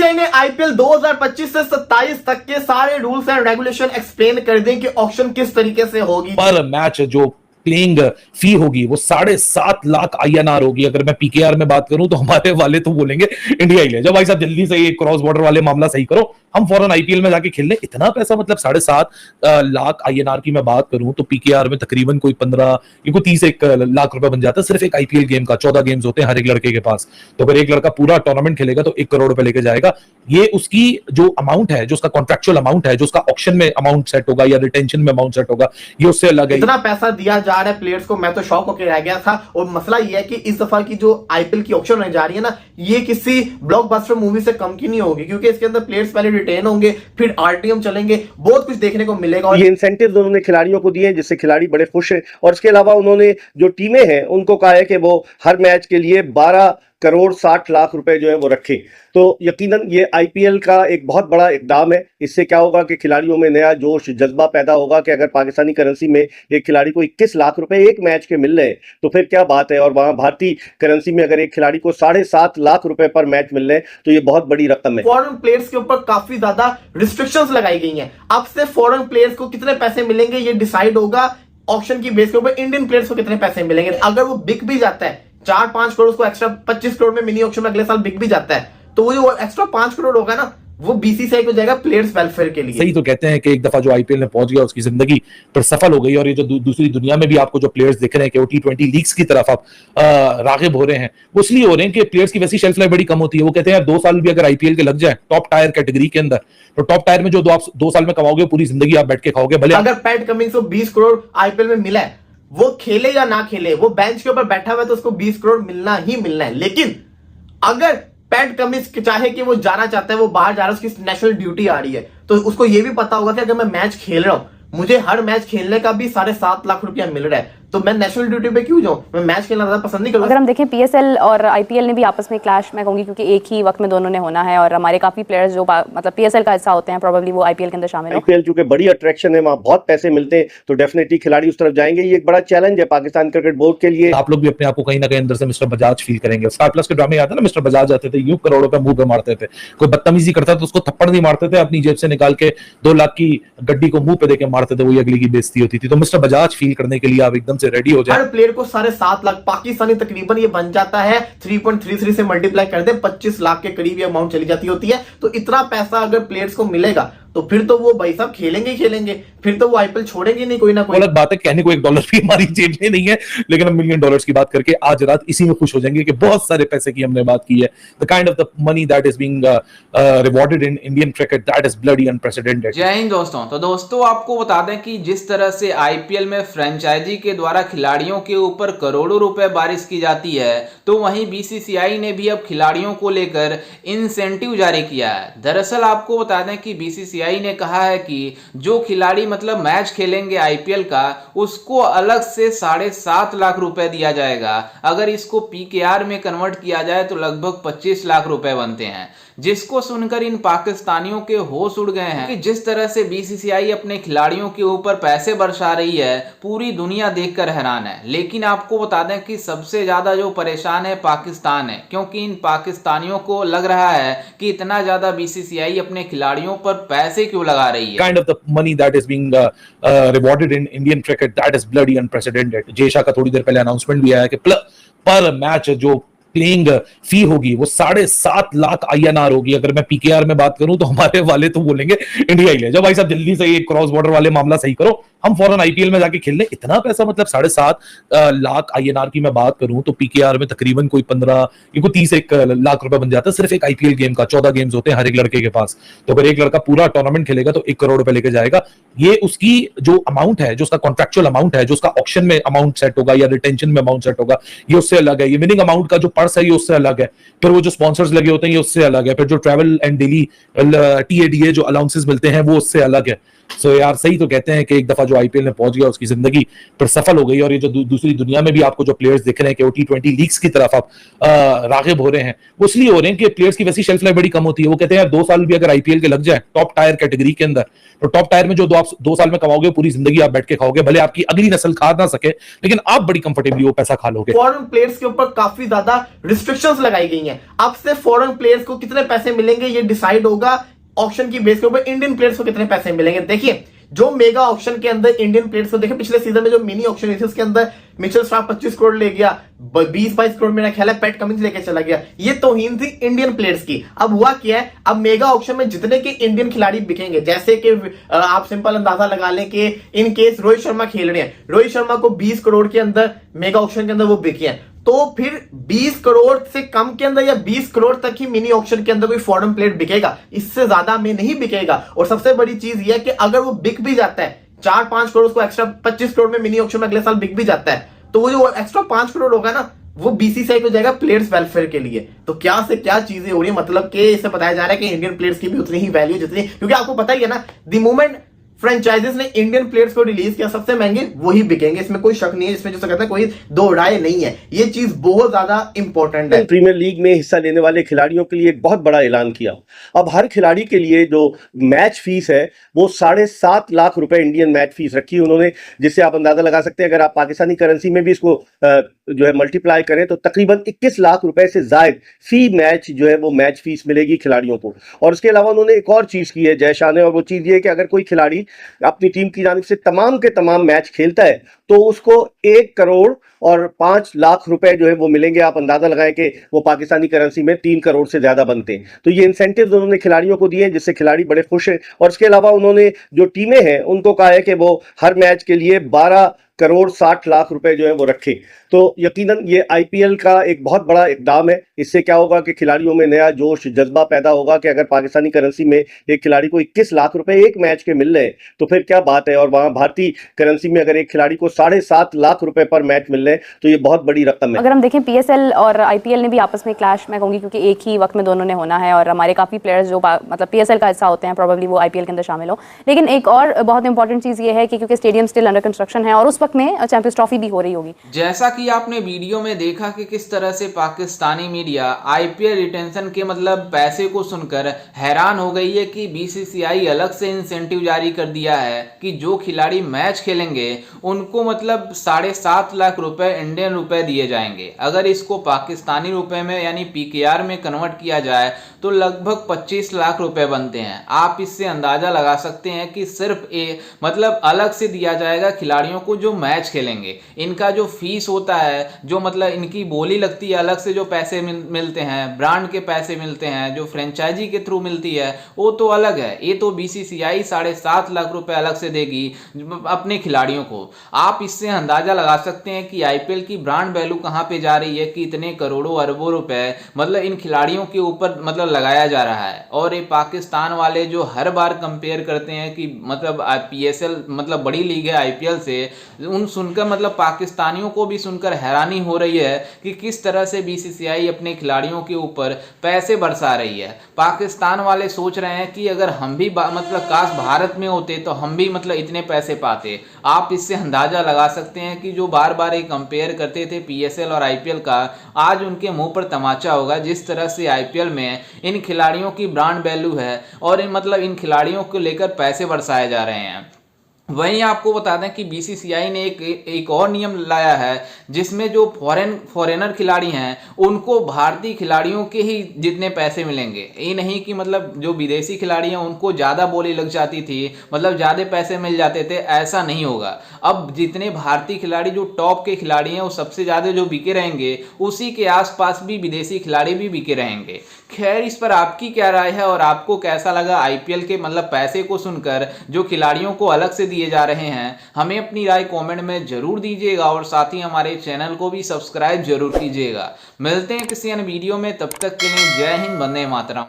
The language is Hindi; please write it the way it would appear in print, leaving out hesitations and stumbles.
बीसीसीआई ने आईपीएल 2025 से 27 तक के सारे रूल्स एंड रेगुलेशन एक्सप्लेन कर दें कि ऑक्शन किस तरीके से होगी। पर मैच जो प्लेइंग फी होगी वो 7.5 लाख INR होगी। अगर मैं PKR में बात करूं तो हमारे वाले तो बोलेंगे इंडिया ही ले जाओ भाई साहब, जल्दी से ये क्रॉस बॉर्डर वाले मामला सही करो, हम फौरन IPL में जाके खेल लें। इतना पैसा मतलब 7.5 लाख INR की मैं बात करूं तो PKR में तकरीबन कोई 31 लाख रुपए बन जाता है सिर्फ एक IPL गेम का। 14 गेम्स होते हैं हर एक लड़के के पास, तो अगर एक लड़का पूरा टूर्नामेंट खेलेगा तो 1 करोड़ रुपए लेके जाएगा। ये उसकी जो अमाउंट है, जो उसका कॉन्ट्रेक्चुअल अमाउंट है, जो उसका ऑक्शन में अमाउंट सेट होगा या रिटेंशन में अमाउंट सेट होगा, ये उससे अलग है। इतना पैसा दिया जा रहा है प्लेयर्स को, मैं तो शॉक होकर रह गया था। और मसला ये है कि इस दफा की जो IPL की ऑक्शन होने जा रही है ना, ये किसी ब्लॉकबस्टर मूवी से कम की नहीं होगी, क्योंकि इसके अंदर प्लेयर्स पहले रिटेन होंगे, फिर RTM चलेंगे, बहुत कुछ देखने को मिलेगा। और ये इंसेंटिव उन्होंने खिलाड़ियों को दिए जिससे खिलाड़ी बड़े खुश हैं। और इसके अलावा उन्होंने जो टीमें हैं उनको कहा है कि वो हर मैच के लिए 12 करोड़ 60 लाख रुपए जो है वो रखें। तो यकीनन ये IPL का एक बहुत बड़ा इकदाम है। इससे क्या होगा कि खिलाड़ियों में नया जोश जज्बा पैदा होगा कि अगर पाकिस्तानी करेंसी में एक खिलाड़ी को 21 लाख रुपए एक मैच के मिल रहे हैं तो फिर क्या बात है। और वहां भारतीय करेंसी में अगर एक खिलाड़ी को 7.5 लाख रुपए पर मैच मिल रहे हैं तो ये बहुत बड़ी रकम है। फॉरेन प्लेयर्स के ऊपर काफी ज्यादा रिस्ट्रिक्शंस लगाई गई हैं। अब से फॉरेन प्लेयर्स को कितने पैसे मिलेंगे ये डिसाइड होगा ऑक्शन की बेस के ऊपर। इंडियन प्लेयर्स को कितने पैसे मिलेंगे, अगर वो बिक भी जाता है 4-5 करोड़ को एक्स्ट्रा 25 करोड़ में मिनी ऑक्शन में अगले साल बिक भी जाता है, तो वो जो एक्स्ट्रा 5 करोड़ होगा ना, वो BCCI को जाएगा प्लेयर्स वेलफेयर के लिए। सही तो कहते हैं कि एक दफा जो IPL में पहुंच गया उसकी जिंदगी पर सफल हो गई। और ये जो दूसरी दुनिया में भी आपको जो प्लेयर्स दिख रहे हैं कि वो T20 लीग्स की तरफ आप रागिब हो रहे हैं, वो इसलिए हो रहे हैं कि प्लेयर्स की वैसी शेल्फ लाइफ बड़ी कम होती है। वो कहते हैं यार 2 साल भी अगर IPL के लग जाए टॉप टायर कैटेगरी के अंदर, तो टॉप टायर में जो आप 2 साल में कमाओगे पूरी जिंदगी आप बैठ के खाओगे। भले अगर पैट कमिंग्स को 20 करोड़ IPL में मिला है, वो खेले या ना खेले, वो बेंच के ऊपर बैठा हुआ है तो उसको 20 करोड़ मिलना ही मिलना है। लेकिन अगर पैट कमिंस चाहे कि वो जाना चाहता है, वो बाहर जा रहा है, उसकी नेशनल ड्यूटी आ रही है, तो उसको ये भी पता होगा कि अगर मैं मैच खेल रहा हूं, मुझे हर मैच खेलने का भी 7.5 लाख रुपया मिल रहा है, तो मैं नेशनल ड्यूटी पे क्यों जाऊं, मैं मैच खेलना ज्यादा पसंद नहीं करूंगा। अगर हम देखें PSL और IPL ने भी आपस में क्लैश, मैं कहूंगी, क्योंकि एक ही वक्त में दोनों ने होना है और हमारे काफी प्लेयर्स जो मतलब PSL का हिस्सा होते हैं प्रोबेबली वो IPL के अंदर शामिल हो। IPL चूंकि बड़ी अट्रैक्शन है, वहाँ बहुत पैसे मिलते हैं, तो डेफिनेटली खिलाड़ी उस तरफ जाएंगे। ये एक बड़ा चैलेंज है पाकिस्तान क्रिकेट बोर्ड के लिए। आप लोग भी अपने आप को कहीं ना कहीं अंदर से मिस्टर बजाज फील करेंगे। स्टार प्लस के ड्रामे आते हैं ना, मिस्टर बजाज आते थे, यूं करोड़ों पे मुंह पे मारते थे, कोई बदतमीजी करता तो उसको थप्पड़ नहीं मारते थे, अपनी जेब से निकाल के 2 लाख की गड्डी को मुंह पे देके मारते थे, वही अगली की बेइज्जती होती थी। तो मिस्टर बजाज फील करने के लिए आप एकदम से रेडी हो जाए। हर प्लेयर को 7.5 लाख पाकिस्तानी तकरीबन ये बन जाता है, 3.33 से मल्टीप्लाई कर दे 25 लाख के करीब ये अमाउंट चली जाती होती है। तो इतना पैसा अगर प्लेयर्स को मिलेगा तो फिर तो वो भाई साहब खेलेंगे ही खेलेंगे, फिर तो वो IPL छोड़ेंगे नहीं कोई ना कोई। अलग बात है, कहने को $1 भी हमारी जेब में नहीं है, लेकिन हम $1 मिलियन की बात करके आज रात इसी में खुश हो जाएंगे कि बहुत सारे पैसे की हमने बात की है। The kind of the money that is being rewarded in Indian cricket, that is bloody unprecedented. जय हिंद दोस्तों। तो दोस्तों आपको बता दें कि जिस तरह से IPL में फ्रेंचाइजी के द्वारा खिलाड़ियों के ऊपर करोड़ों रुपए बारिश की जाती है, तो वहीं BCCI ने भी अब खिलाड़ियों को लेकर इंसेंटिव जारी किया है। दरअसल आपको बता दें कि BCCI ने कहा है कि जो खिलाड़ी मतलब मैच खेलेंगे IPL का, उसको अलग से 7.5 लाख रुपए दिया जाएगा। अगर इसको PKR में कन्वर्ट किया जाए तो लगभग 25 लाख रुपए बनते हैं, जिसको सुनकर इन पाकिस्तानियों के होश उड़ गए हैं कि जिस तरह से BCCI अपने खिलाड़ियों के ऊपर पैसे बरसा रही है, पूरी दुनिया देखकर हैरान है। लेकिन आपको बता दें कि सबसे ज्यादा जो परेशान है पाकिस्तान है, क्योंकि इन पाकिस्तानियों को लग रहा है कि इतना ज्यादा BCCI अपने खिलाड़ियों पर पैसे क्यों लगा रही है। Kind of the money that is being rewarded in Indian cricket, that is bloody unprecedented. Jay Shah का थोड़ी देर पहले अनाउंसमेंट भी आया कि पर मैच जो प्लेइंग फी होगी वो 7.5 लाख INR होगी। अगर मैं PKR में बात करूं तो हमारे वाले तो बोलेंगे इंडिया ही ले जाओ भाई साहब, जल्दी से ये क्रॉस बॉर्डर वाले मामला सही करो, हम फौरन IPL में जाके खेल लें। इतना पैसा मतलब 7.5 लाख INR की मैं बात करूं तो PKR में तकरीबन कोई 31 लाख रुपए बन जाता है सिर्फ एक IPL गेम का। 14 गेम्स होते हैं हर एक लड़के के पास, तो अगर एक लड़का पूरा टूर्नामेंट खेलेगा तो 1 करोड़ रुपए लेके जाएगा। ये उसकी जो अमाउंट है, जो उसका कॉन्ट्रेक्चुअल अमाउंट है, जो उसका ऑक्शन में अमाउंट सेट होगा या रिटेंशन में अमाउंट सेट होगा, ये उससे अलग है। ये विनिंग अमाउंट का जो पर्स है ये उससे अलग है, फिर वो जो स्पॉन्सर्स लगे होते हैं ये उससे अलग है, फिर जो ट्रैवल एंड डेली TADA जो अलाउंसेस मिलते हैं वो उससे अलग है। सो यार सही तो कहते हैं कि एक दफा जो IPL में पहुंच गया उसकी जिंदगी पर सफल हो गई। और ये जो दूसरी दुनिया में भी आपको जो प्लेयर्स दिख रहे हैं कि वो T20 लीग्स की तरफ आप रागिब हो रहे हैं, वो इसलिए हो रहे हैं कि प्लेयर्स की वैसी शेल्फ लाइफ बड़ी कम होती है। वो कहते हैं यार 2 साल भी अगर IPL के लग जाए टॉप टायर कैटेगरी के अंदर, तो टॉप टायर में जो आप 2 साल में कमाओगे पूरी जिंदगी आप बैठ के खाओगे। भले आपकी अगली नस्ल खा ना सके, लेकिन आप बड़ी कंफर्टेबली वो पैसा खा लोगे। फॉरेन प्लेयर्स के ऊपर काफी ज्यादा रिस्ट्रिक्शंस लगाई गई हैं। अब से फॉरेन प्लेयर्स को कितने पैसे मिलेंगे ये डिसाइड होगा ऑक्शन की बेस के ऊपर। इंडियन प्लेयर्स को कितने पैसे मिलेंगे, देखिए जो मेगा ऑक्शन के अंदर इंडियन प्लेयर्स को देखिए, पिछले सीजन में जो मिनी ऑक्शन हुई थी उसके अंदर मिचेल स्टार्क 25 करोड़ ले गया, 20-22 करोड़ मेरा ख्याल है पैट कमिंस लेके चला गया। ये तौहीन थी इंडियन प्लेयर्स की। अब हुआ क्या है, अब मेगा ऑक्शन में जितने के इंडियन खिलाड़ी बिकेंगे, जैसे कि आप सिंपल अंदाजा लगा लें कि इन केस रोहित शर्मा खेल रहे हैं, रोहित शर्मा को 20 करोड़ के अंदर मेगा ऑक्शन के अंदर वो बिके हैं, तो फिर 20 करोड़ से कम के अंदर या 20 करोड़ तक ही मिनी ऑक्शन के अंदर कोई फॉरेन प्लेयर बिकेगा, इससे ज्यादा में नहीं बिकेगा। और सबसे बड़ी चीज यह है कि अगर वो बिक भी जाता है 4-5 करोड़, उसको एक्स्ट्रा 25 करोड़ में मिनी ऑक्शन में अगले साल बिक भी जाता है, तो वो जो एक्स्ट्रा 5 करोड़ होगा ना वो बीसीसीआई को जाएगा प्लेयर्स वेलफेयर के लिए। तो क्या से क्या चीजें हो रही है, मतलब कि इससे बताया जा रहा है कि इंडियन प्लेयर्स की भी उतनी ही वैल्यू जितनी, क्योंकि आपको पता ही है ना, द मोमेंट फ्रेंचाइजीज ने इंडियन प्लेयर्स को रिलीज किया सबसे महंगे वही बिकेंगे, इसमें कोई शक नहीं है, इसमें जो कहते हैं कोई दो राय नहीं है। ये चीज बहुत ज्यादा इंपॉर्टेंट है। प्रीमियर लीग में हिस्सा लेने वाले खिलाड़ियों के लिए एक बहुत बड़ा ऐलान किया। अब हर खिलाड़ी के लिए जो मैच फीस है वो 7.5 लाख रुपए इंडियन मैच फीस रखी है उन्होंने, जिससे आप अंदाजा लगा सकते हैं अगर आप पाकिस्तानी करेंसी में भी इसको जो है मल्टीप्लाई करें तो तकरीबन 21 लाख रुपए से जायद फी मैच जो है वो मैच फीस मिलेगी खिलाड़ियों को। और उसके अलावा उन्होंने एक और चीज की है जय शाह ने, और वो चीज ये है कि अगर कोई खिलाड़ी अपनी टीम की जानिब से तमाम के तमाम मैच खेलता है तो उसको 1 करोड़ और 5 लाख रुपए जो है वो मिलेंगे। आप अंदाजा लगाएं कि वो पाकिस्तानी करेंसी में 3 करोड़ से ज्यादा बनते हैं। तो ये इंसेंटिव्स उन्होंने खिलाड़ियों को दिए जिससे खिलाड़ी बड़े खुश हैं। और इसके अलावा उन्होंने जो टीमें हैं उनको कहा है कि वो हर मैच के लिए 12 करोड़ 60 लाख रुपए जो है वो रखें। तो यकीनन ये आईपीएल का एक बहुत बड़ा इकदाम है। इससे क्या होगा कि खिलाड़ियों में नया जोश जज्बा पैदा होगा कि अगर पाकिस्तानी करेंसी में एक खिलाड़ी को 21 लाख रुपए एक मैच के मिल रहे हैं तो फिर क्या बात है। और वहां भारतीय करेंसी में अगर एक खिलाड़ी को 7.5 लाख रुपए पर मैच मिल रहे हैं तो ये बहुत बड़ी रकम है। अगर हम देखें पीएसएल और आईपीएल ने भी आपस में क्लैश मैं कहूँगी, क्योंकि एक ही वक्त में दोनों ने होना है और हमारे काफ़ी प्लेयर्स जो मतलब पीएसएल का हिस्सा होते हैं प्रोबेबली वो आईपीएल के अंदर शामिल हो। लेकिन एक और बहुत इंपॉर्टेंट चीज़ ये है कि क्योंकि स्टेडियम स्टिल अंडर कंस्ट्रक्शन है और उस वक्त में चैंपियंस ट्रॉफी भी हो रही होगी। जैसा कि आपने वीडियो में देखा कि किस तरह से पाकिस्तानी मीडिया आईपीएल रिटेंशन के मतलब पैसे को सुनकर हैरान हो गई है कि बीसीसीआई अलग से इंसेंटिव जारी कर दिया है कि जो खिलाड़ी मैच खेलेंगे उनको मतलब 7.5 लाख रुपए इंडियन रुपए दिए जाएंगे। अगर इसको पाकिस्तानी रुपए में यानी पीकेआर में कन्वर्ट किया जाए तो लगभग 25 लाख रुपए बनते हैं। आप इससे अंदाजा लगा सकते हैं कि सिर्फ मतलब अलग से दिया जाएगा खिलाड़ियों को जो मैच खेलेंगे। इनका जो फीस होता है, जो मतलब इनकी बोली लगती है, अलग से जो पैसे मिलते हैं, ब्रांड के पैसे मिलते हैं, जो फ्रेंचाइजी के थ्रू मिलती है वो तो अलग है। ये तो बीसीसीआई 7.5 लाख रुपए अलग से देगी अपने खिलाड़ियों को। आप इससे अंदाजा लगा सकते हैं कि आईपीएल की ब्रांड वैल्यू कहां पे जा रही है कि इतने करोड़ों अरबों रुपए मतलब इन खिलाड़ियों के ऊपर मतलब लगाया जा रहा है। और ये पाकिस्तान वाले जो हर बार कंपेयर करते हैं कि मतलब पीएसएल मतलब बड़ी लीग है आईपीएल से, उन सुनकर मतलब पाकिस्तानियों को भी सुनकर हैरानी हो रही है कि किस तरह से बीसीसीआई अपने खिलाड़ियों के ऊपर पैसे बरसा रही है। पाकिस्तान वाले सोच रहे हैं कि अगर हम भी मतलब काश भारत में होते तो हम भी मतलब इतने पैसे पाते। आप इससे अंदाजा लगा सकते हैं कि जो बार बार ये कंपेयर करते थे पीएसएल और आईपीएल का, आज उनके मुंह पर तमाचा होगा जिस तरह से आईपीएल में इन खिलाड़ियों की ब्रांड वैल्यू है और मतलब इन खिलाड़ियों को लेकर पैसे बरसाए जा रहे हैं। वहीं आपको बता दें कि बीसीसीआई ने एक और नियम लाया है जिसमें जो फॉरेनर खिलाड़ी हैं उनको भारतीय खिलाड़ियों के ही जितने पैसे मिलेंगे। ये नहीं कि मतलब जो विदेशी खिलाड़ी हैं उनको ज़्यादा बोली लग जाती थी, मतलब ज़्यादा पैसे मिल जाते थे, ऐसा नहीं होगा। अब जितने भारतीय खिलाड़ी जो टॉप के खिलाड़ी हैं वो सबसे ज़्यादा जो बिके रहेंगे, उसी के आसपास भी विदेशी खिलाड़ी भी बिके रहेंगे। खैर, इस पर आपकी क्या राय है और आपको कैसा लगा आईपीएल के मतलब पैसे को सुनकर जो खिलाड़ियों को अलग से दिए जा रहे हैं? हमें अपनी राय कमेंट में जरूर दीजिएगा और साथ ही हमारे चैनल को भी सब्सक्राइब जरूर कीजिएगा। मिलते हैं किसी अन्य वीडियो में, तब तक के लिए जय हिंद, वंदे मातरम।